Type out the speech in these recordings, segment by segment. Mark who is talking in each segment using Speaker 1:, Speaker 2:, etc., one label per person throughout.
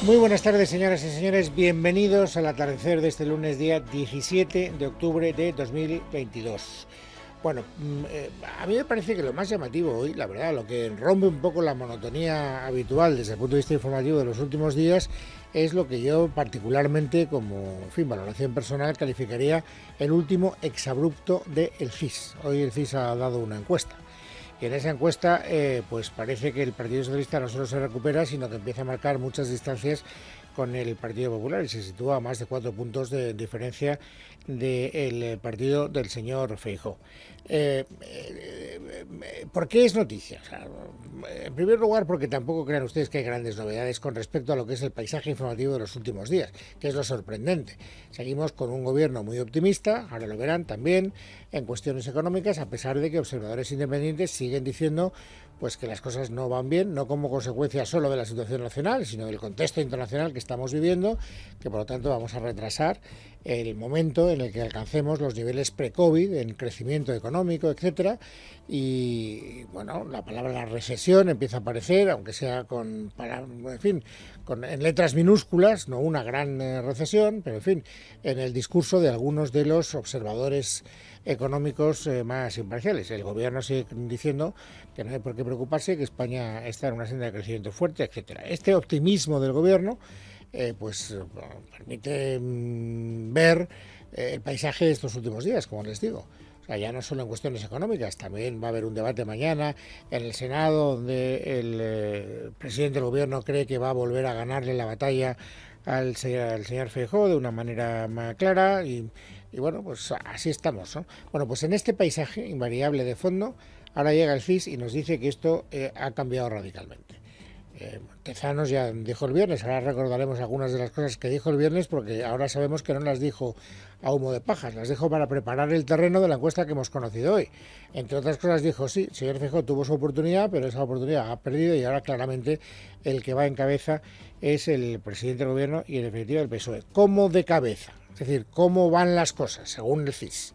Speaker 1: Muy buenas tardes, señoras y señores. Bienvenidos al atardecer de este lunes, día 17 de octubre de 2022. Bueno, a mí me parece que lo más llamativo hoy, la verdad, lo que rompe un poco la monotonía habitual desde el punto de vista informativo de los últimos días, es lo que yo particularmente, como valoración personal, calificaría el último exabrupto del CIS. Hoy el CIS ha dado una encuesta. Y en esa encuesta pues parece que el Partido Socialista no solo se recupera, sino que empieza a marcar muchas distancias con el Partido Popular y se sitúa a más de 4 puntos de diferencia del partido del señor Feijóo. ¿Por qué es noticia? O sea, en primer lugar, porque tampoco crean ustedes que hay grandes novedades con respecto a lo que es el paisaje informativo de los últimos días, que es lo sorprendente. Seguimos con un gobierno muy optimista, ahora lo verán también, en cuestiones económicas, a pesar de que observadores independientes siguen diciendo pues que las cosas no van bien, no como consecuencia solo de la situación nacional, sino del contexto internacional que estamos viviendo, que por lo tanto vamos a retrasar el momento en el que alcancemos los niveles pre-COVID en crecimiento económico, etcétera. Y bueno, la palabra recesión empieza a aparecer, aunque sea en letras minúsculas, no una gran recesión, pero en fin, en el discurso de algunos de los observadores económicos más imparciales. El gobierno sigue diciendo que no hay por qué preocuparse, que España está en una senda de crecimiento fuerte, etcétera. Este optimismo del gobierno permite ver el paisaje de estos últimos días, como les digo. O sea, ya no solo en cuestiones económicas, también va a haber un debate mañana en el Senado donde el presidente del gobierno cree que va a volver a ganarle la batalla al señor Feijóo de una manera más clara y bueno, pues así estamos, ¿no? Bueno, pues en este paisaje invariable de fondo, ahora llega el CIS y nos dice que esto ha cambiado radicalmente. Tezanos ya dijo el viernes, ahora recordaremos algunas de las cosas que dijo el viernes porque ahora sabemos que no las dijo a humo de pajas, las dijo para preparar el terreno de la encuesta que hemos conocido hoy. Entre otras cosas dijo, sí, el señor Feijóo tuvo su oportunidad, pero esa oportunidad ha perdido y ahora claramente el que va en cabeza es el presidente del gobierno y en definitiva el PSOE. ¿Cómo de cabeza? Es decir, ¿cómo van las cosas según el CIS?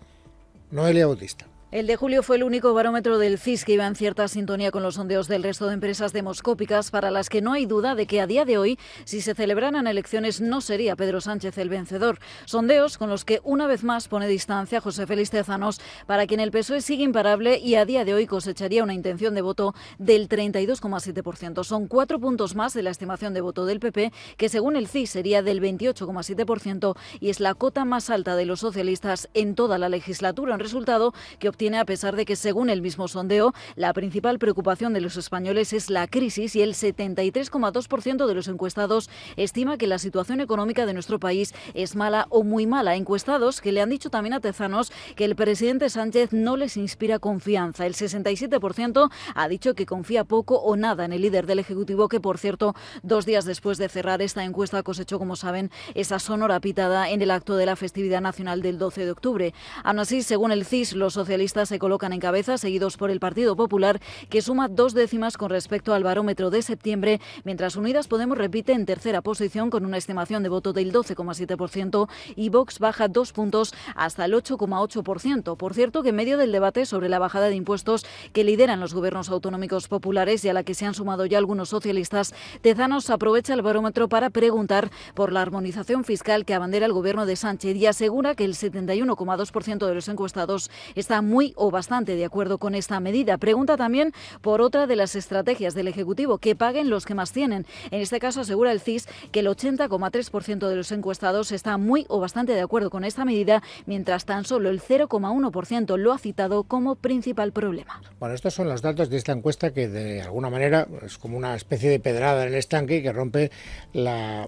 Speaker 1: Noelia Bautista.
Speaker 2: El de julio fue el único barómetro del CIS que iba en cierta sintonía con los sondeos del resto de empresas demoscópicas, para las que no hay duda de que a día de hoy, si se celebraran elecciones, no sería Pedro Sánchez el vencedor. Sondeos con los que una vez más pone distancia José Félix Tezanos, para quien el PSOE sigue imparable y a día de hoy cosecharía una intención de voto del 32,7%. Son 4 puntos más de la estimación de voto del PP, que según el CIS sería del 28,7% y es la cota más alta de los socialistas en toda la legislatura, un resultado que obtiene a pesar de que, según el mismo sondeo, la principal preocupación de los españoles es la crisis y el 73,2% de los encuestados estima que la situación económica de nuestro país es mala o muy mala. Encuestados que le han dicho también a Tezanos que el presidente Sánchez no les inspira confianza. El 67% ha dicho que confía poco o nada en el líder del Ejecutivo, que, por cierto, 2 días después de cerrar esta encuesta cosechó, como saben, esa sonora pitada en el acto de la festividad nacional del 12 de octubre. Aún así, según el CIS, los socialistas se colocan en cabeza, seguidos por el Partido Popular, que suma 2 décimas con respecto al barómetro de septiembre, mientras Unidas Podemos repite en tercera posición con una estimación de voto del 12,7% y Vox baja 2 puntos hasta el 8,8%. Por cierto, que en medio del debate sobre la bajada de impuestos que lideran los gobiernos autonómicos populares y a la que se han sumado ya algunos socialistas, Tezanos aprovecha el barómetro para preguntar por la armonización fiscal que abandera el gobierno de Sánchez y asegura que el 71,2% de los encuestados está muy o bastante de acuerdo con esta medida. Pregunta también por otra de las estrategias del Ejecutivo, que paguen los que más tienen. En este caso asegura el CIS que el 80,3% de los encuestados está muy o bastante de acuerdo con esta medida, mientras tan solo el 0,1% lo ha citado como principal problema.
Speaker 1: Bueno, estos son los datos de esta encuesta que de alguna manera es como una especie de pedrada en el estanque que rompe la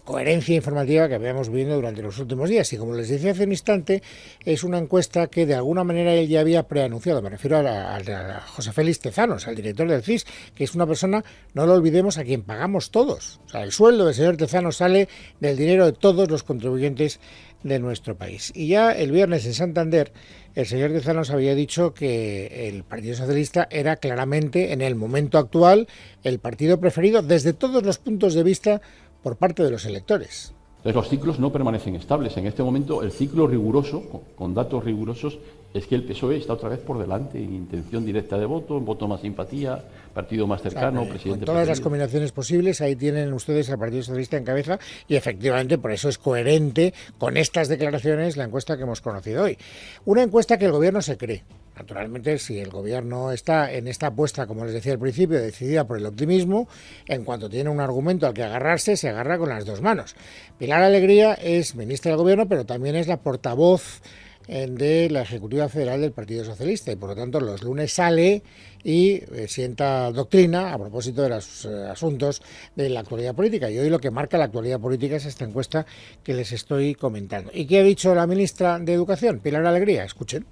Speaker 1: coherencia informativa que habíamos vivido durante los últimos días. Y como les decía hace un instante, es una encuesta que de alguna manera él ya había preanunciado. Me refiero a José Félix Tezanos, al director del CIS, que es una persona, no lo olvidemos, a quien pagamos todos. O sea, el sueldo del señor Tezanos sale del dinero de todos los contribuyentes de nuestro país. Y ya el viernes en Santander, el señor Tezanos había dicho que el Partido Socialista era claramente, en el momento actual, el partido preferido desde todos los puntos de vista por parte de los electores.
Speaker 3: Entonces, los ciclos no permanecen estables. En este momento, el ciclo riguroso, con datos rigurosos, es que el PSOE está otra vez por delante en intención directa de voto, en voto más simpatía, partido más cercano, presidente.
Speaker 1: Con todas las combinaciones posibles, ahí tienen ustedes al Partido Socialista en cabeza y efectivamente por eso es coherente con estas declaraciones la encuesta que hemos conocido hoy. Una encuesta que el gobierno se cree. Naturalmente, si el gobierno está en esta apuesta, como les decía al principio, decidida por el optimismo, en cuanto tiene un argumento al que agarrarse, se agarra con las dos manos. Pilar Alegría es ministra del gobierno, pero también es la portavoz de la Ejecutiva Federal del Partido Socialista y por lo tanto los lunes sale y sienta doctrina a propósito de los asuntos de la actualidad política, y hoy lo que marca la actualidad política es esta encuesta que les estoy comentando. ¿Y qué ha dicho la ministra de Educación, Pilar Alegría? Escuchen.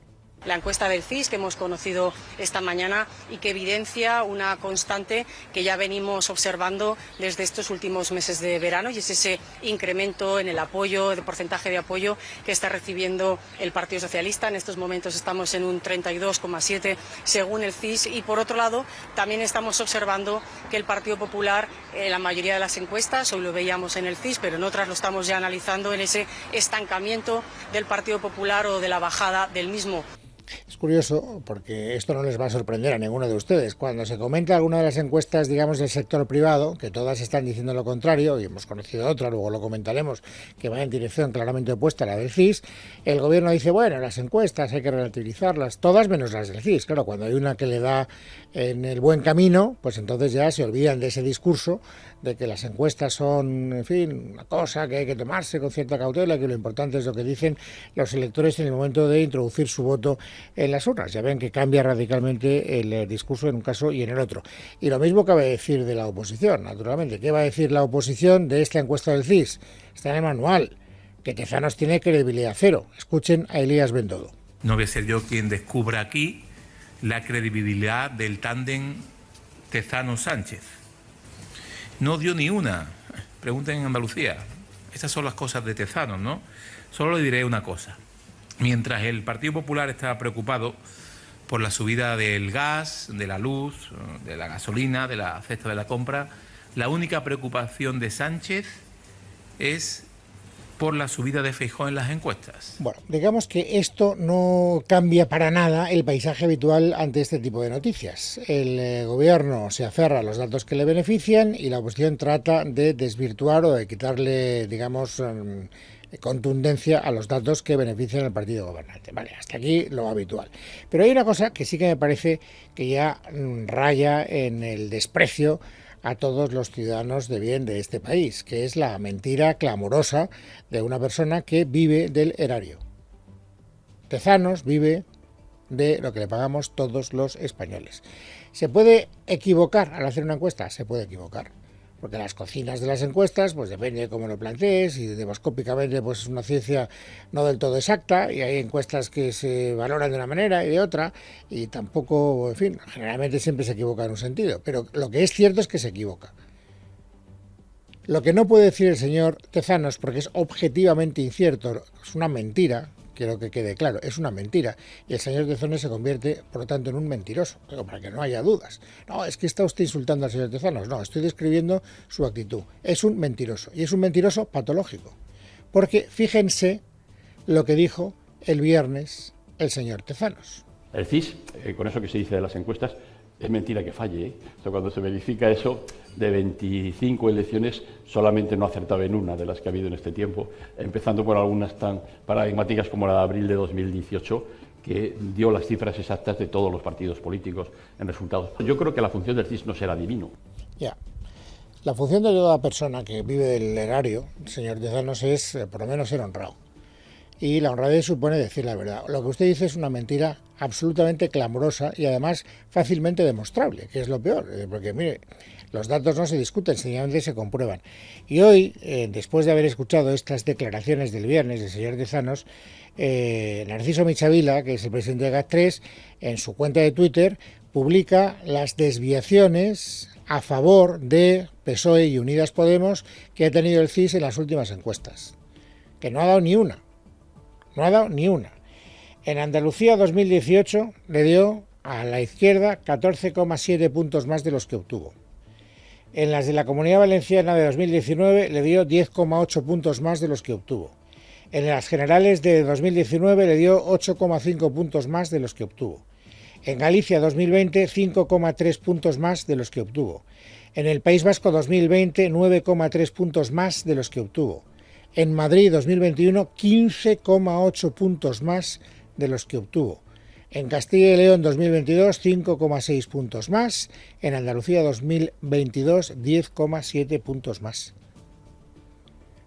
Speaker 4: La encuesta del CIS que hemos conocido esta mañana y que evidencia una constante que ya venimos observando desde estos últimos meses de verano, y es ese incremento en el apoyo, el porcentaje de apoyo que está recibiendo el Partido Socialista. En estos momentos estamos en un 32,7 según el CIS, y por otro lado también estamos observando que el Partido Popular, la mayoría de las encuestas, hoy lo veíamos en el CIS, pero en otras lo estamos ya analizando, en ese estancamiento del Partido Popular o de la bajada del mismo.
Speaker 1: Es curioso porque esto no les va a sorprender a ninguno de ustedes. Cuando se comenta alguna de las encuestas, digamos, del sector privado, que todas están diciendo lo contrario, y hemos conocido otra, luego lo comentaremos, que va en dirección claramente opuesta a la del CIS, el gobierno dice, bueno, las encuestas hay que relativizarlas, todas menos las del CIS. Claro, cuando hay una que le da en el buen camino, pues entonces ya se olvidan de ese discurso de que las encuestas son, en fin, una cosa que hay que tomarse con cierta cautela, que lo importante es lo que dicen los electores en el momento de introducir su voto en las urnas. Ya ven que cambia radicalmente el discurso en un caso y en el otro. Y lo mismo cabe decir de la oposición, naturalmente. ¿Qué va a decir la oposición de esta encuesta del CIS? Está en el manual, que Tezanos tiene credibilidad cero. Escuchen a Elías Bendodo.
Speaker 5: No voy a ser yo quien descubra aquí la credibilidad del tándem Tezanos-Sánchez. No dio ni una. Pregunten en Andalucía. Esas son las cosas de Tezanos, ¿no? Solo le diré una cosa. Mientras el Partido Popular está preocupado por la subida del gas, de la luz, de la gasolina, de la cesta de la compra, la única preocupación de Sánchez es por la subida de Feijóo en las encuestas.
Speaker 1: Bueno, digamos que esto no cambia para nada el paisaje habitual ante este tipo de noticias. El gobierno se aferra a los datos que le benefician y la oposición trata de desvirtuar o de quitarle, digamos, contundencia a los datos que benefician al partido gobernante. Vale, hasta aquí lo habitual. Pero hay una cosa que sí que me parece que ya raya en el desprecio a todos los ciudadanos de bien de este país, que es la mentira clamorosa de una persona que vive del erario. Tezanos vive de lo que le pagamos todos los españoles. ¿Se puede equivocar al hacer una encuesta? Se puede equivocar, porque las cocinas de las encuestas, pues depende de cómo lo plantees, y demoscópicamente pues es una ciencia no del todo exacta, y hay encuestas que se valoran de una manera y de otra, y tampoco, en fin, generalmente siempre se equivoca en un sentido, pero lo que es cierto es que se equivoca. Lo que no puede decir el señor Tezanos, porque es objetivamente incierto, es una mentira, quiero que quede claro, es una mentira, y el señor Tezanos se convierte, por lo tanto, en un mentiroso, pero para que no haya dudas. No, es que está usted insultando al señor Tezanos, no, estoy describiendo su actitud. Es un mentiroso, y es un mentiroso patológico, porque fíjense lo que dijo el viernes el señor Tezanos.
Speaker 3: El CIS, con eso que se dice de las encuestas, es mentira que falle, ¿eh? O sea, cuando se verifica eso, de 25 elecciones solamente no ha acertado en una de las que ha habido en este tiempo, empezando por algunas tan paradigmáticas como la de abril de 2018, que dio las cifras exactas de todos los partidos políticos en resultados. Yo creo que la función del CIS no será adivino.
Speaker 1: Ya. La función de toda persona que vive del erario, señor Tezanos, es por lo menos ser honrado. Y la honradez supone decir la verdad. Lo que usted dice es una mentira absolutamente clamorosa y además fácilmente demostrable, que es lo peor, porque mire, los datos no se discuten, sencillamente se comprueban. Y hoy, después de haber escuchado estas declaraciones del viernes del señor Tezanos, Narciso Michavila, que es el presidente de GAT3, en su cuenta de Twitter publica las desviaciones a favor de PSOE y Unidas Podemos que ha tenido el CIS en las últimas encuestas, que no ha dado ni una. No ha dado ni una. En Andalucía 2018 le dio a la izquierda 14,7 puntos más de los que obtuvo. En las de la Comunidad Valenciana de 2019 le dio 10,8 puntos más de los que obtuvo. En las generales de 2019 le dio 8,5 puntos más de los que obtuvo. En Galicia 2020, 5,3 puntos más de los que obtuvo. En el País Vasco 2020, 9,3 puntos más de los que obtuvo. En Madrid 2021, 15,8 puntos más de los que obtuvo. En Castilla y León 2022, 5,6 puntos más. En Andalucía 2022, 10,7 puntos más.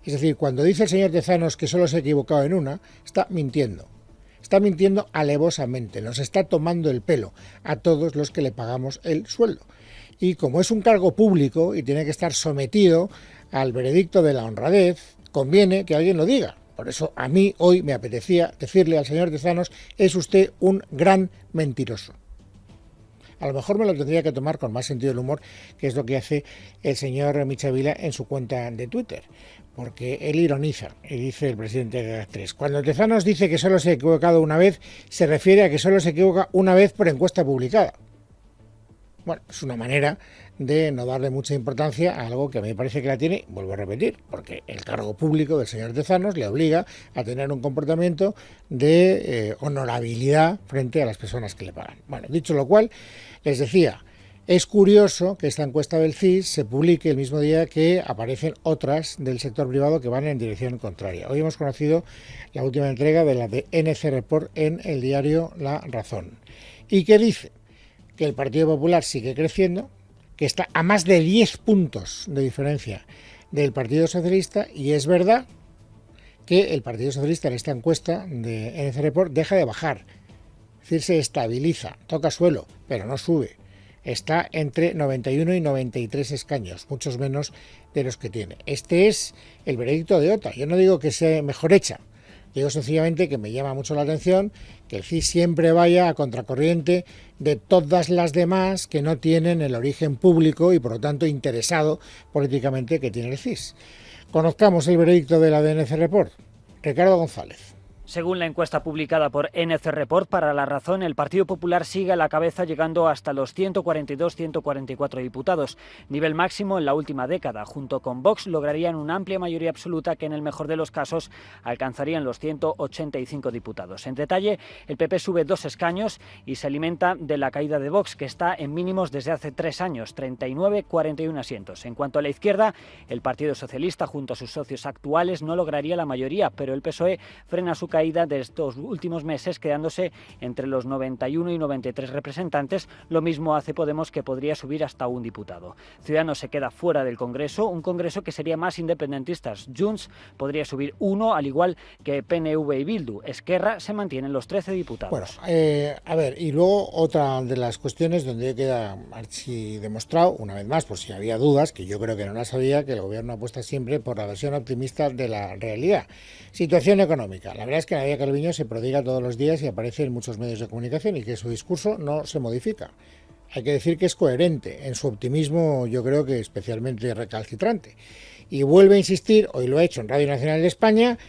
Speaker 1: Es decir, cuando dice el señor Tezanos que solo se ha equivocado en una, está mintiendo. Está mintiendo alevosamente, nos está tomando el pelo a todos los que le pagamos el sueldo. Y como es un cargo público y tiene que estar sometido al veredicto de la honradez, conviene que alguien lo diga. Por eso a mí hoy me apetecía decirle al señor Tezanos, es usted un gran mentiroso. A lo mejor me lo tendría que tomar con más sentido del humor, que es lo que hace el señor Michavila en su cuenta de Twitter, porque él ironiza y dice el presidente de GAT3. Cuando Tezanos dice que solo se ha equivocado una vez, se refiere a que solo se equivoca una vez por encuesta publicada. Bueno, es una manera de no darle mucha importancia a algo que a mí me parece que la tiene, vuelvo a repetir, porque el cargo público del señor Tezanos le obliga a tener un comportamiento de honorabilidad frente a las personas que le pagan. Bueno, dicho lo cual, les decía, es curioso que esta encuesta del CIS se publique el mismo día que aparecen otras del sector privado que van en dirección contraria. Hoy hemos conocido la última entrega de la de NC Report en el diario La Razón. ¿Y qué dice? Que el Partido Popular sigue creciendo, que está a más de 10 puntos de diferencia del Partido Socialista, y es verdad que el Partido Socialista en esta encuesta de NC Report deja de bajar, es decir, se estabiliza, toca suelo, pero no sube. Está entre 91 y 93 escaños, muchos menos de los que tiene. Este es el veredicto de OTA. Yo no digo que sea mejor hecha, digo sencillamente que me llama mucho la atención que el CIS siempre vaya a contracorriente de todas las demás que no tienen el origen público y por lo tanto interesado políticamente que tiene el CIS. Conozcamos el veredicto de la DNC Report. Ricardo González.
Speaker 6: Según la encuesta publicada por NC Report para La Razón, el Partido Popular sigue a la cabeza llegando hasta los 142-144 diputados, nivel máximo en la última década. Junto con Vox lograrían una amplia mayoría absoluta que en el mejor de los casos alcanzarían los 185 diputados. En detalle, el PP sube 2 escaños y se alimenta de la caída de Vox, que está en mínimos desde hace 3 años, 39-41 asientos. En cuanto a la izquierda, el Partido Socialista junto a sus socios actuales no lograría la mayoría, pero el PSOE frena su caída de estos últimos meses, quedándose entre los 91 y 93 representantes. Lo mismo hace Podemos, que podría subir hasta un diputado. Ciudadanos se queda fuera del Congreso, un Congreso que sería más independentista. Junts podría subir 1, al igual que PNV y Bildu. Esquerra se mantienen los 13 diputados.
Speaker 1: Bueno, a ver, y luego otra de las cuestiones donde queda archidemostrado, una vez más, por si había dudas, que yo creo que no las había, que el gobierno apuesta siempre por la versión optimista de la realidad. Situación económica. La verdad es que Nadia Calviño se prodiga todos los días y aparece en muchos medios de comunicación y que su discurso no se modifica. Hay que decir que es coherente. En su optimismo yo creo que especialmente recalcitrante. Y vuelve a insistir, hoy lo ha hecho en Radio Nacional de España,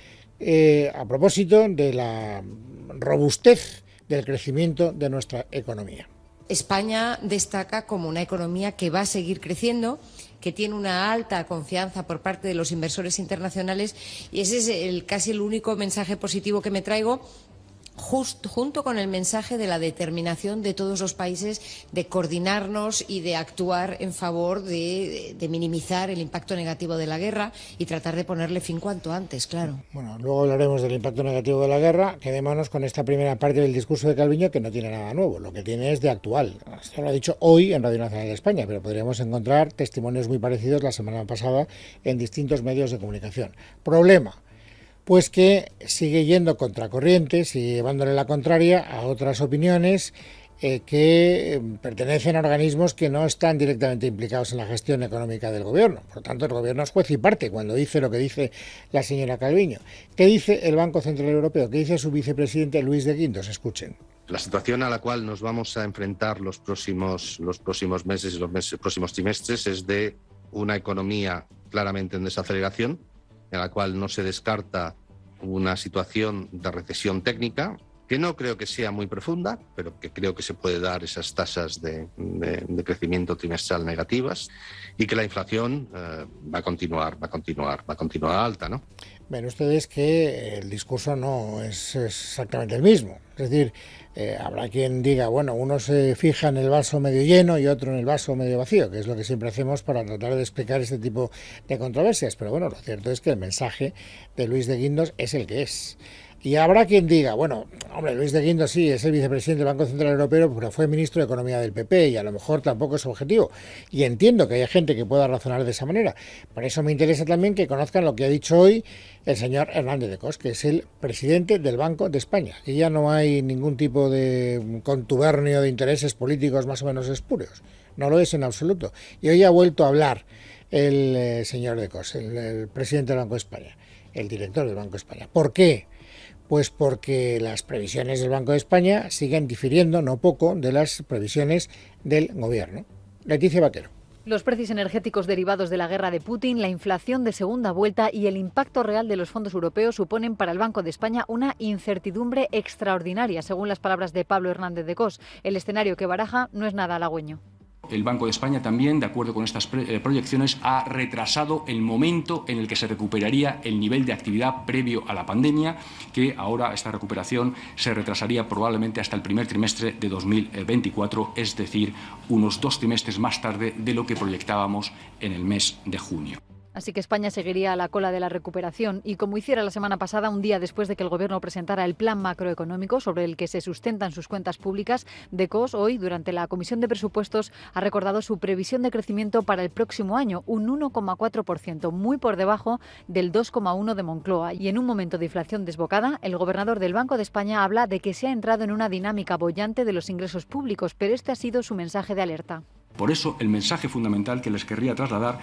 Speaker 1: a propósito de la robustez del crecimiento de nuestra economía.
Speaker 7: España destaca como una economía que va a seguir creciendo, que tiene una alta confianza por parte de los inversores internacionales, y ese es casi el único mensaje positivo que me traigo, junto con el mensaje de la determinación de todos los países de coordinarnos y de actuar en favor de minimizar el impacto negativo de la guerra y tratar de ponerle fin cuanto antes, claro.
Speaker 1: Bueno, luego hablaremos del impacto negativo de la guerra. Quedémonos con esta primera parte del discurso de Calviño, que no tiene nada nuevo, lo que tiene es de actual. Esto lo ha dicho hoy en Radio Nacional de España, pero podríamos encontrar testimonios muy parecidos la semana pasada en distintos medios de comunicación. Problema: pues que sigue yendo contracorriente, sigue llevándole la contraria a otras opiniones que pertenecen a organismos que no están directamente implicados en la gestión económica del gobierno. Por lo tanto, el gobierno es juez y parte cuando dice lo que dice la señora Calviño. ¿Qué dice el Banco Central Europeo? ¿Qué dice su vicepresidente Luis de Guindos? Escuchen.
Speaker 8: La situación a la cual nos vamos a enfrentar los próximos meses y los próximos trimestres es de una economía claramente en desaceleración, en la cual no se descarta una situación de recesión técnica, que no creo que sea muy profunda, pero que creo que se puede dar esas tasas de crecimiento trimestral negativas, y que la inflación va a continuar alta, ¿no?
Speaker 1: Ven ustedes que el discurso no es exactamente el mismo. Es decir, habrá quien diga, bueno, uno se fija en el vaso medio lleno y otro en el vaso medio vacío, que es lo que siempre hacemos para tratar de explicar este tipo de controversias. Pero bueno, lo cierto es que el mensaje de Luis de Guindos es el que es. Y habrá quien diga, bueno, hombre, Luis de Guindos sí es el vicepresidente del Banco Central Europeo, pero fue ministro de Economía del PP y a lo mejor tampoco es su objetivo. Y entiendo que haya gente que pueda razonar de esa manera. Por eso me interesa también que conozcan lo que ha dicho hoy el señor Hernández de Cos, que es el presidente del Banco de España. Que ya no hay ningún tipo de contubernio de intereses políticos más o menos espurios. No lo es en absoluto. Y hoy ha vuelto a hablar el señor de Cos, el presidente del Banco de España, el director del Banco de España. ¿Por qué? Pues porque las previsiones del Banco de España siguen difiriendo, no poco, de las previsiones del gobierno. Leticia Vaquero.
Speaker 9: Los precios energéticos derivados de la guerra de Putin, la inflación de segunda vuelta y el impacto real de los fondos europeos suponen para el Banco de España una incertidumbre extraordinaria, según las palabras de Pablo Hernández de Cos. El escenario que baraja no es nada halagüeño.
Speaker 10: El Banco de España también, de acuerdo con estas proyecciones, ha retrasado el momento en el que se recuperaría el nivel de actividad previo a la pandemia, que ahora esta recuperación se retrasaría probablemente hasta el primer trimestre de 2024, es decir, unos 2 trimestres más tarde de lo que proyectábamos en el mes de junio.
Speaker 9: Así que España seguiría a la cola de la recuperación y, como hiciera la semana pasada, un día después de que el Gobierno presentara el plan macroeconómico sobre el que se sustentan sus cuentas públicas, De Cos hoy, durante la Comisión de Presupuestos, ha recordado su previsión de crecimiento para el próximo año, un 1,4%, muy por debajo del 2,1% de Moncloa. Y en un momento de inflación desbocada, el gobernador del Banco de España habla de que se ha entrado en una dinámica boyante de los ingresos públicos, pero este ha sido su mensaje de alerta.
Speaker 10: Por eso, el mensaje fundamental que les querría trasladar.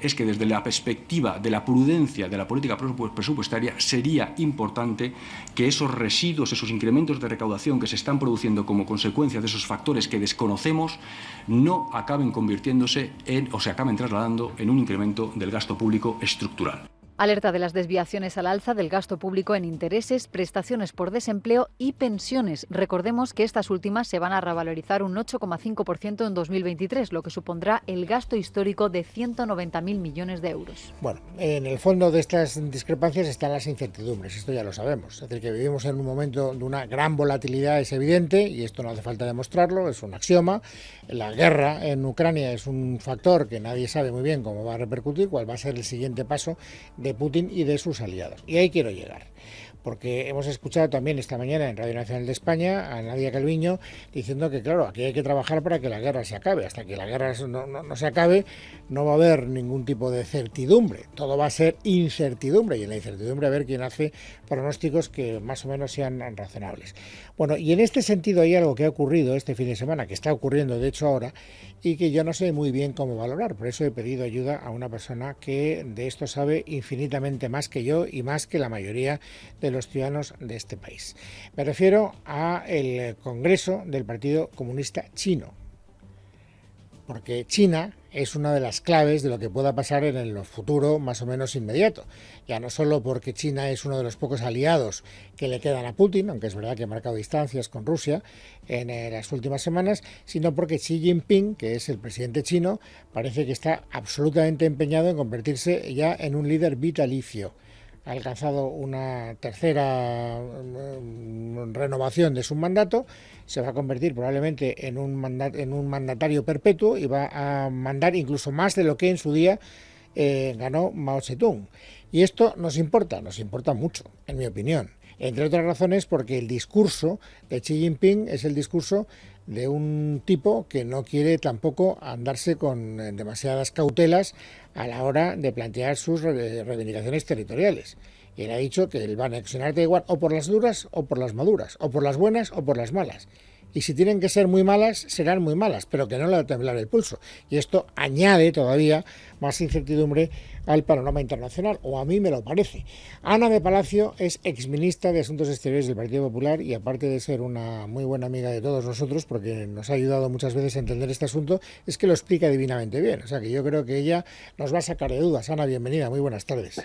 Speaker 10: Es que desde la perspectiva de la prudencia de la política presupuestaria sería importante que esos residuos, esos incrementos de recaudación que se están produciendo como consecuencia de esos factores que desconocemos, no acaben convirtiéndose o se acaben trasladando en un incremento del gasto público estructural.
Speaker 9: Alerta de las desviaciones al alza del gasto público en intereses, prestaciones por desempleo y pensiones. Recordemos que estas últimas se van a revalorizar un 8,5% en 2023, lo que supondrá el gasto histórico de 190.000 millones de euros.
Speaker 1: Bueno, en el fondo de estas discrepancias están las incertidumbres, esto ya lo sabemos. Es decir, que vivimos en un momento de una gran volatilidad, es evidente, y esto no hace falta demostrarlo, es un axioma. La guerra en Ucrania es un factor que nadie sabe muy bien cómo va a repercutir, cuál va a ser el siguiente paso de Putin y de sus aliados. Y ahí quiero llegar, porque hemos escuchado también esta mañana en Radio Nacional de España a Nadia Calviño diciendo que, claro, aquí hay que trabajar para que la guerra se acabe. Hasta que la guerra no se acabe, no va a haber ningún tipo de certidumbre. Todo va a ser incertidumbre, y en la incertidumbre a ver quién hace pronósticos que más o menos sean razonables. Bueno, y en este sentido hay algo que ha ocurrido este fin de semana, que está ocurriendo de hecho ahora, y que yo no sé muy bien cómo valorar. Por eso he pedido ayuda a una persona que de esto sabe infinitamente más que yo y más que la mayoría de los ciudadanos de este país. Me refiero al Congreso del Partido Comunista Chino, porque China es una de las claves de lo que pueda pasar en el futuro más o menos inmediato. Ya no solo porque China es uno de los pocos aliados que le quedan a Putin, aunque es verdad que ha marcado distancias con Rusia en las últimas semanas, sino porque Xi Jinping, que es el presidente chino, parece que está absolutamente empeñado en convertirse ya en un líder vitalicio. Ha alcanzado una tercera renovación de su mandato, se va a convertir probablemente en un mandatario perpetuo y va a mandar incluso más de lo que en su día ganó Mao Zedong. Y esto nos importa mucho, en mi opinión. Entre otras razones porque el discurso de Xi Jinping es el discurso de un tipo que no quiere tampoco andarse con demasiadas cautelas a la hora de plantear sus reivindicaciones territoriales. Y él ha dicho que él va a anexionar Taiwán o por las duras o por las maduras, o por las buenas o por las malas. y si tienen que ser muy malas, serán muy malas, pero que no le va a temblar el pulso. Y esto añade todavía más incertidumbre al panorama internacional, o a mí me lo parece. Ana de Palacio es exministra de Asuntos Exteriores del Partido Popular y aparte de ser una muy buena amiga de todos nosotros, porque nos ha ayudado muchas veces a entender este asunto, es que lo explica divinamente bien. O sea que yo creo que ella nos va a sacar de dudas. Ana, bienvenida, muy buenas tardes.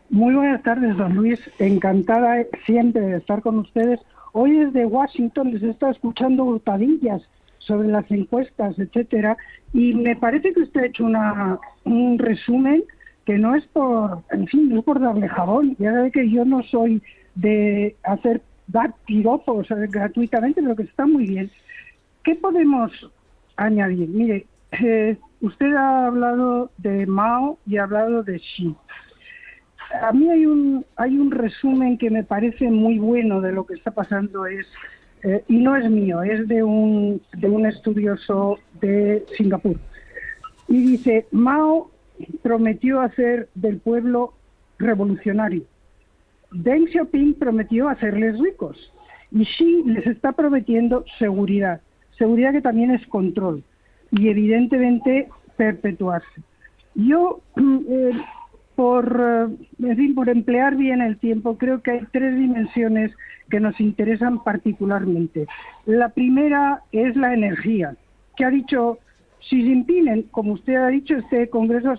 Speaker 11: Muy buenas tardes, don Luis. Encantada siempre de estar con ustedes. Hoy desde Washington les he estado escuchando hurtadillas sobre las encuestas, etcétera, y me parece que usted ha hecho un resumen que no es por, en fin, no es por darle jabón. Ya sabe que yo no soy de dar piropos gratuitamente, pero que está muy bien. ¿Qué podemos añadir? Mire, usted ha hablado de Mao y ha hablado de Xi. A mí hay un resumen que me parece muy bueno de lo que está pasando, y no es mío, es de un estudioso de Singapur. Y dice, Mao prometió hacer del pueblo revolucionario. Deng Xiaoping prometió hacerles ricos. Y Xi les está prometiendo seguridad. Seguridad que también es control. Y evidentemente perpetuarse. Yo, por emplear bien el tiempo, creo que hay 3 dimensiones que nos interesan particularmente. La primera es la energía, que ha dicho Xi Jinping. Como usted ha dicho, este congreso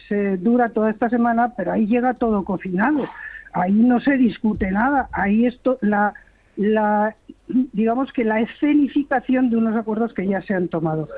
Speaker 11: se dura toda esta semana, pero ahí llega todo cocinado. Ahí no se discute nada. Ahí digamos que la escenificación de unos acuerdos que ya se han tomado.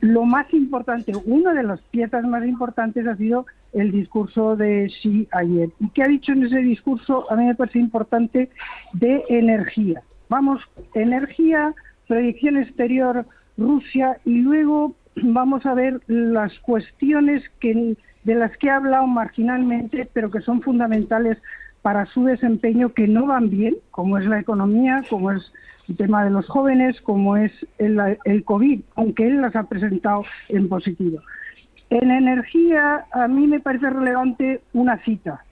Speaker 11: Lo más importante, una de las piezas más importantes ha sido el discurso de Xi ayer. ¿Y qué ha dicho en ese discurso? A mí me parece importante, de energía. Vamos, energía, proyección exterior, Rusia, y luego vamos a ver las cuestiones de las que ha hablado marginalmente, pero que son fundamentales para su desempeño, que no van bien, como es la economía, como es el tema de los jóvenes, como es el COVID, aunque él las ha presentado en positivo. En energía, a mí me parece relevante una cita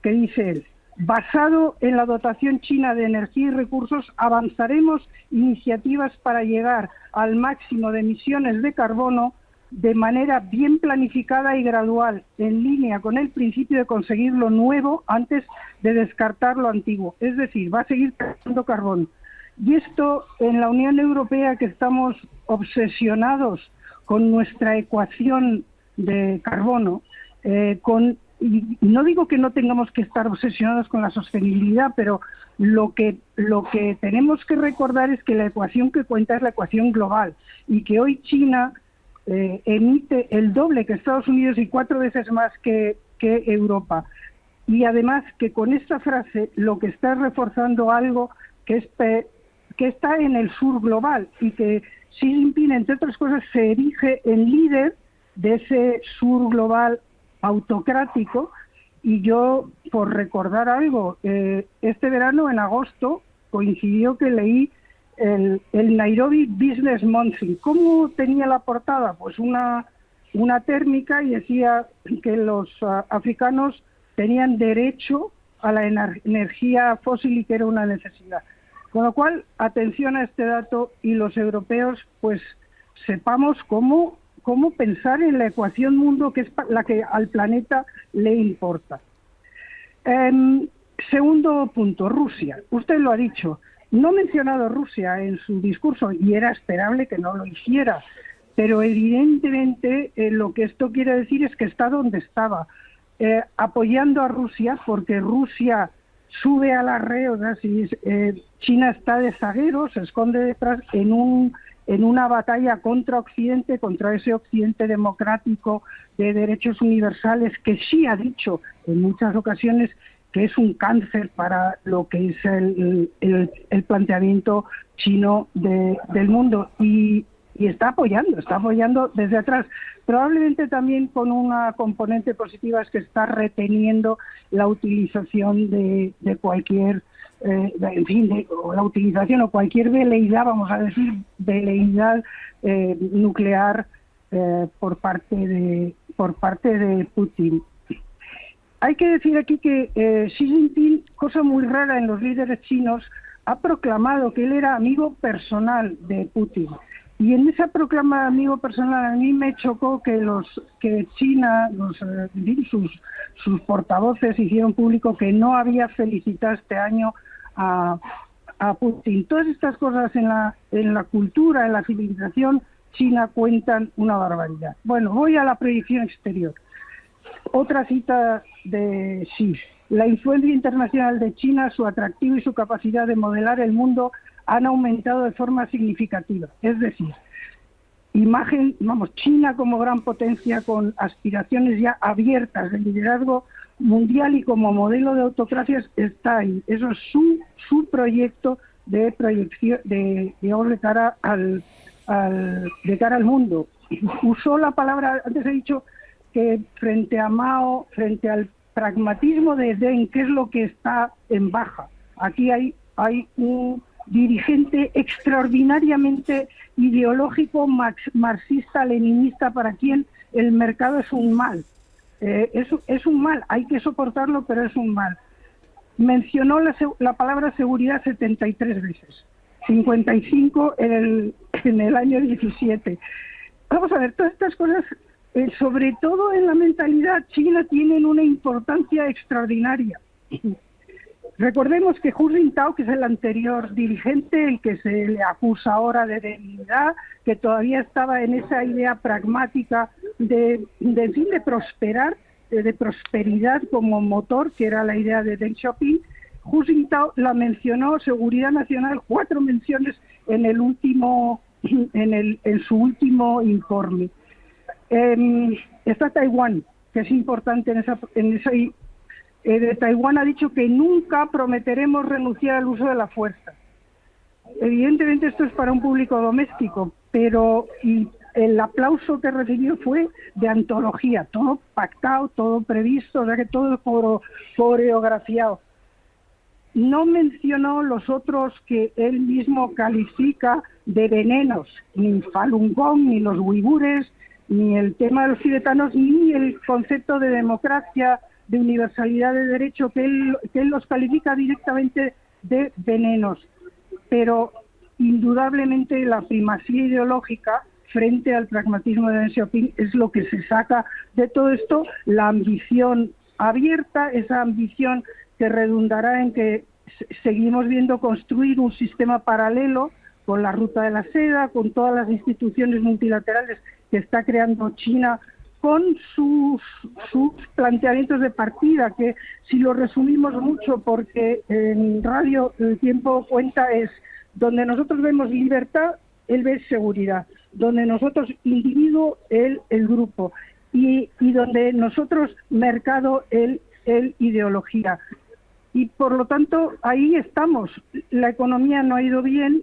Speaker 11: que dice él: basado en la dotación china de energía y recursos, avanzaremos iniciativas para llegar al máximo de emisiones de carbono de manera bien planificada y gradual, en línea con el principio de conseguir lo nuevo antes de descartar lo antiguo. Es decir, va a seguir creando carbón. Y esto en la Unión Europea, que estamos obsesionados con nuestra ecuación de carbono, y no digo que no tengamos que estar obsesionados con la sostenibilidad, pero lo que tenemos que recordar es que la ecuación que cuenta es la ecuación global, y que hoy China emite el doble que Estados Unidos y 4 veces más que Europa. Y además que con esta frase lo que está reforzando algo que está en el sur global, y que Xi Jinping, entre otras cosas, se erige en líder de ese sur global autocrático. Y yo, por recordar algo, este verano, en agosto, coincidió que leí el Nairobi Business Monthly. ¿Cómo tenía la portada? Pues una térmica, y decía que los africanos tenían derecho a la energía fósil y que era una necesidad. Con lo cual, atención a este dato, y los europeos, pues sepamos cómo pensar en la ecuación mundo, que es la que al planeta le importa. Segundo punto, Rusia. Usted lo ha dicho. No ha mencionado Rusia en su discurso, y era esperable que no lo hiciera, pero evidentemente lo que esto quiere decir es que está donde estaba, apoyando a Rusia, porque Rusia sube al arreo, China está de zaguero, se esconde detrás en una batalla contra Occidente, contra ese Occidente democrático de derechos universales, que sí ha dicho en muchas ocasiones que es un cáncer para lo que es el planteamiento chino del mundo, y está apoyando desde atrás, probablemente también con una componente positiva, es que está reteniendo la utilización de cualquier o la utilización o cualquier veleidad, vamos a decir, veleidad nuclear por parte de Putin. Hay que decir aquí que Xi Jinping, cosa muy rara en los líderes chinos, ha proclamado que él era amigo personal de Putin. Y en esa proclama de amigo personal a mí me chocó que China, sus portavoces hicieron público que no había felicitado este año a Putin. Todas estas cosas en la cultura, en la civilización china cuentan una barbaridad. Bueno, voy a la proyección exterior. Otra cita de Xi. La influencia internacional de China, su atractivo y su capacidad de modelar el mundo han aumentado de forma significativa. Es decir, China como gran potencia con aspiraciones ya abiertas de liderazgo mundial y como modelo de autocracias está ahí. Eso es su proyecto de proyección de cara al mundo. Usó la palabra, antes he dicho que frente a Mao, frente al pragmatismo de Deng, que es lo que está en baja. Aquí hay un dirigente extraordinariamente ideológico, marxista-leninista, para quien el mercado es un mal. Es un mal, hay que soportarlo, pero es un mal. Mencionó la palabra seguridad 73 veces, 55 en el año 17. Vamos a ver, todas estas cosas, sobre todo en la mentalidad china, tienen una importancia extraordinaria. Recordemos que Hu Jintao, que es el anterior dirigente, el que se le acusa ahora de debilidad, que todavía estaba en esa idea pragmática de prosperar, de prosperidad como motor, que era la idea de Deng Xiaoping. Hu Jintao la mencionó, seguridad nacional, 4 menciones en su último informe. Está Taiwán, que es importante de Taiwán ha dicho que nunca prometeremos renunciar al uso de la fuerza. Evidentemente esto es para un público doméstico, pero el aplauso que recibió fue de antología, todo pactado, todo previsto, o sea que todo coreografiado. No mencionó los otros que él mismo califica de venenos, ni Falun Gong, ni los uigures, ni el tema de los tibetanos, ni el concepto de democracia, de universalidad de derecho, que él los califica directamente de venenos. Pero indudablemente la primacía ideológica frente al pragmatismo de Deng Xiaoping es lo que se saca de todo esto, la ambición abierta, esa ambición que redundará en que seguimos viendo construir un sistema paralelo con la ruta de la seda, con todas las instituciones multilaterales que está creando China, con sus planteamientos de partida, que si lo resumimos mucho, porque en radio el tiempo cuenta, es donde nosotros vemos libertad, él ve seguridad, donde nosotros individuo, él el grupo, y donde nosotros mercado, él ideología. Y por lo tanto ahí estamos. La economía no ha ido bien,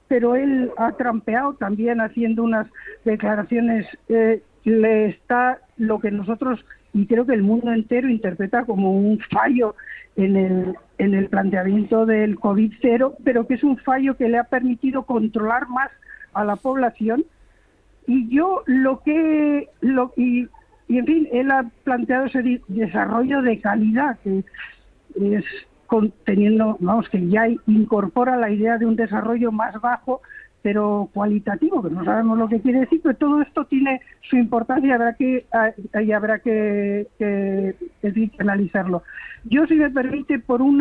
Speaker 11: pero él ha trampeado también haciendo unas declaraciones, le está lo que nosotros, y creo que el mundo entero, interpreta como un fallo en el planteamiento del COVID-0, pero que es un fallo que le ha permitido controlar más a la población. Y yo y en fin, él ha planteado ese desarrollo de calidad, que es conteniendo, que ya incorpora la idea de un desarrollo más bajo, pero cualitativo, que no sabemos lo que quiere decir, pero todo esto tiene su importancia y habrá que analizarlo. Yo, si me permite, por un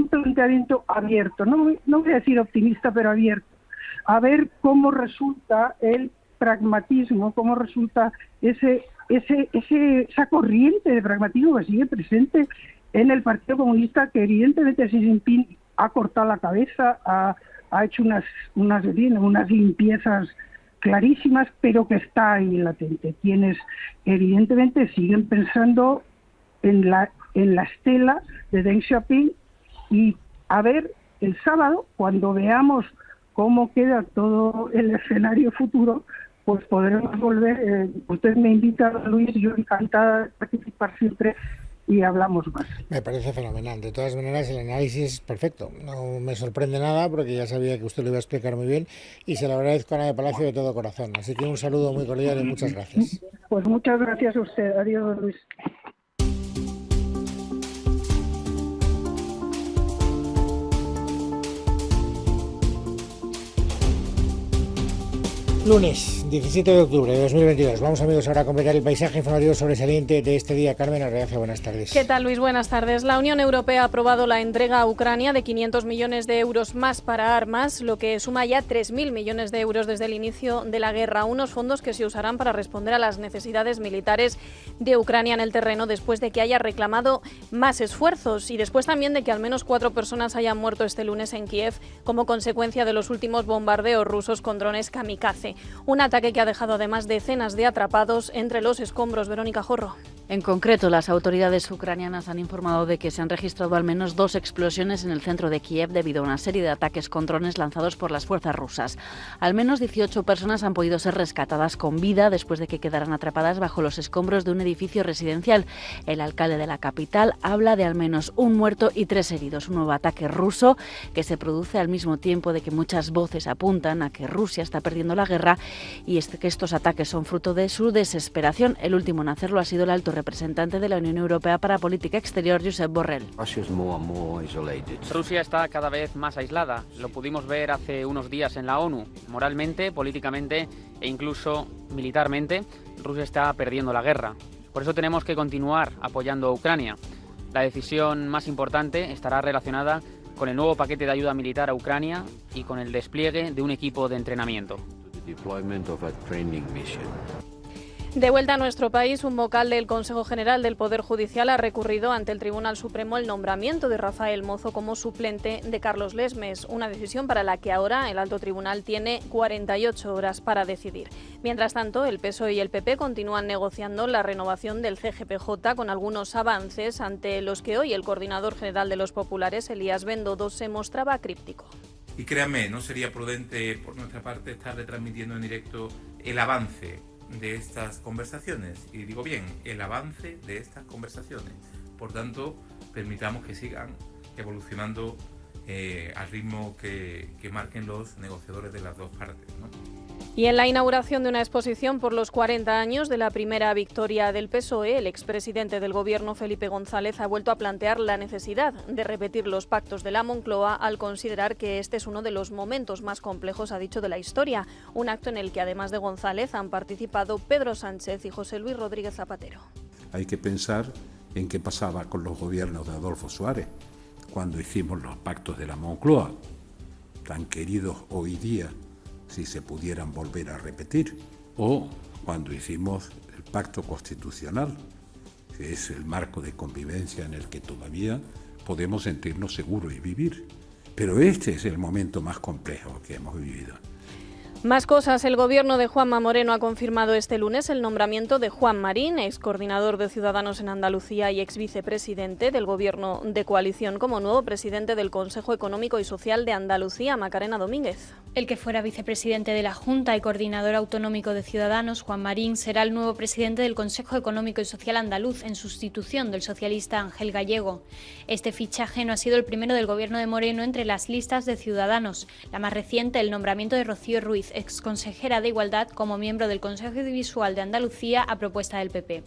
Speaker 11: planteamiento abierto, no voy a decir optimista, pero abierto, a ver cómo resulta el pragmatismo, cómo resulta esa corriente de pragmatismo que sigue presente en el Partido Comunista, que evidentemente Xi Jinping ha cortado la cabeza, ha hecho unas limpiezas clarísimas, pero que está ahí latente. Quienes evidentemente siguen pensando en la estela de Deng Xiaoping, y a ver el sábado, cuando veamos cómo queda todo el escenario futuro, pues podremos volver. Usted me invita, Luis, yo encantada de participar siempre y hablamos más.
Speaker 1: Me parece fenomenal. De todas maneras, el análisis es perfecto. No me sorprende nada, porque ya sabía que usted lo iba a explicar muy bien, y se lo agradezco a Ana de Palacio de todo corazón. Así que un saludo muy cordial y muchas gracias.
Speaker 11: Pues muchas gracias a usted. Adiós, Luis.
Speaker 1: Lunes 17 de octubre de 2022. Vamos, amigos, ahora a completar el paisaje informativo sobresaliente de este día. Carmen Arreaza, buenas tardes.
Speaker 12: ¿Qué tal, Luis? Buenas tardes. La Unión Europea ha aprobado la entrega a Ucrania de 500 millones de euros más para armas, lo que suma ya 3.000 millones de euros desde el inicio de la guerra. Unos fondos que se usarán para responder a las necesidades militares de Ucrania en el terreno después de que haya reclamado más esfuerzos y después también de que al menos 4 personas hayan muerto este lunes en Kiev como consecuencia de los últimos bombardeos rusos con drones kamikaze. Un ataque que ha dejado además decenas de atrapados entre los escombros. Verónica Jorro.
Speaker 2: En concreto, las autoridades ucranianas han informado de que se han registrado al menos 2 explosiones en el centro de Kiev debido a una serie de ataques con drones lanzados por las fuerzas rusas. Al menos 18 personas han podido ser rescatadas con vida después de que quedaran atrapadas bajo los escombros de un edificio residencial. El alcalde de la capital habla de al menos 1 muerto y 3 heridos. Un nuevo ataque ruso que se produce al mismo tiempo de que muchas voces apuntan a que Rusia está perdiendo la guerra y que estos ataques son fruto de su desesperación. El último en hacerlo ha sido el alto representante de la Unión Europea para Política Exterior, Josep Borrell.
Speaker 13: Rusia está cada vez más aislada. Lo pudimos ver hace unos días en la ONU. Moralmente, políticamente e incluso militarmente, Rusia está perdiendo la guerra. Por eso tenemos que continuar apoyando a Ucrania. La decisión más importante estará relacionada con el nuevo paquete de ayuda militar a Ucrania y con el despliegue de un equipo de entrenamiento.
Speaker 12: De vuelta a nuestro país, un vocal del Consejo General del Poder Judicial ha recurrido ante el Tribunal Supremo el nombramiento de Rafael Mozo como suplente de Carlos Lesmes, una decisión para la que ahora el Alto Tribunal tiene 48 horas para decidir. Mientras tanto, el PSOE y el PP continúan negociando la renovación del CGPJ con algunos avances ante los que hoy el coordinador general de los populares, Elías Bendodo, se mostraba críptico.
Speaker 5: Y créanme, no sería prudente por nuestra parte estar retransmitiendo en directo el avance de estas conversaciones, y digo bien, el avance de estas conversaciones. Por tanto, permitamos que sigan evolucionando al ritmo que marquen los negociadores de las dos partes, ¿no?
Speaker 12: Y en la inauguración de una exposición por los 40 años de la primera victoria del PSOE, el expresidente del Gobierno, Felipe González, ha vuelto a plantear la necesidad de repetir los pactos de la Moncloa al considerar que este es uno de los momentos más complejos, ha dicho, de la historia. Un acto en el que, además de González, han participado Pedro Sánchez y José Luis Rodríguez Zapatero.
Speaker 14: Hay que pensar en qué pasaba con los gobiernos de Adolfo Suárez, cuando hicimos los pactos de la Moncloa, tan queridos hoy día, si se pudieran volver a repetir, o cuando hicimos el pacto constitucional, que es el marco de convivencia en el que todavía podemos sentirnos seguros y vivir. Pero este es el momento más complejo que hemos vivido.
Speaker 12: Más cosas. El Gobierno de Juanma Moreno ha confirmado este lunes el nombramiento de Juan Marín, ex coordinador de Ciudadanos en Andalucía y ex vicepresidente del Gobierno de coalición, como nuevo presidente del Consejo Económico y Social de Andalucía. Macarena Domínguez.
Speaker 15: El que fuera vicepresidente de la Junta y coordinador autonómico de Ciudadanos, Juan Marín, será el nuevo presidente del Consejo Económico y Social andaluz, en sustitución del socialista Ángel Gallego. Este fichaje no ha sido el primero del Gobierno de Moreno entre las listas de Ciudadanos. La más reciente, el nombramiento de Rocío Ruiz, exconsejera de Igualdad, como miembro del Consejo Audiovisual de Andalucía a propuesta del PP.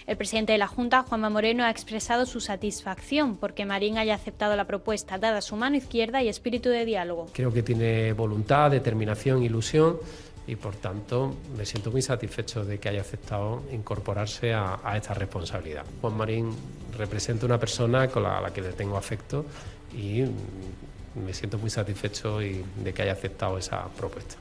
Speaker 15: El presidente de la Junta, Juanma Moreno, ha expresado su satisfacción porque Marín haya aceptado la propuesta, dada su mano izquierda y espíritu de diálogo.
Speaker 16: Creo que tiene voluntad, determinación, ilusión y por tanto me siento muy satisfecho de que haya aceptado incorporarse a esta responsabilidad. Juan Marín representa una persona con la que le tengo afecto y me siento muy satisfecho de que haya aceptado esa propuesta.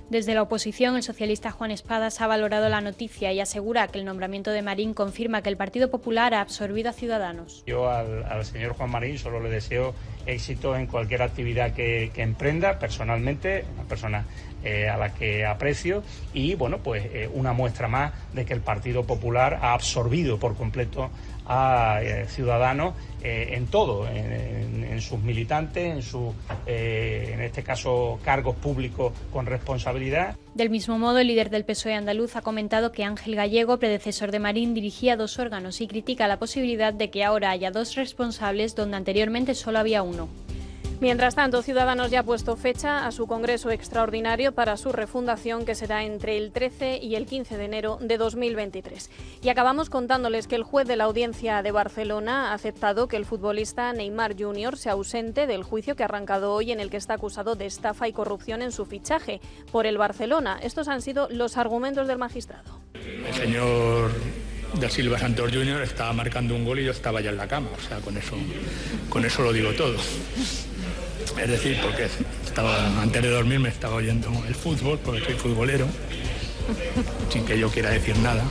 Speaker 15: Desde la oposición, el socialista Juan Espadas ha valorado la noticia y asegura que el nombramiento de Marín confirma que el Partido Popular ha absorbido a Ciudadanos.
Speaker 17: Yo al señor Juan Marín solo le deseo éxito en cualquier actividad que emprenda, personalmente, una persona a la que aprecio y, bueno, pues una muestra más de que el Partido Popular ha absorbido por completo a Ciudadanos en todo, en sus militantes, en este caso cargos públicos con responsabilidad.
Speaker 15: Del mismo modo, el líder del PSOE andaluz ha comentado que Ángel Gallego, predecesor de Marín, dirigía 2 órganos y critica la posibilidad de que ahora haya 2 responsables donde anteriormente solo había uno.
Speaker 12: Mientras tanto, Ciudadanos ya ha puesto fecha a su congreso extraordinario para su refundación, que será entre el 13 y el 15 de enero de 2023. Y acabamos contándoles que el juez de la Audiencia de Barcelona ha aceptado que el futbolista Neymar Jr. se ausente del juicio que ha arrancado hoy, en el que está acusado de estafa y corrupción en su fichaje por el Barcelona. Estos han sido los argumentos del magistrado.
Speaker 18: El señor Da Silva Santos Jr. estaba marcando un gol y yo estaba ya en la cama, o sea, con eso lo digo todo. Es decir, porque antes de dormir me estaba oyendo el fútbol, porque soy futbolero, sin que yo quiera decir nada.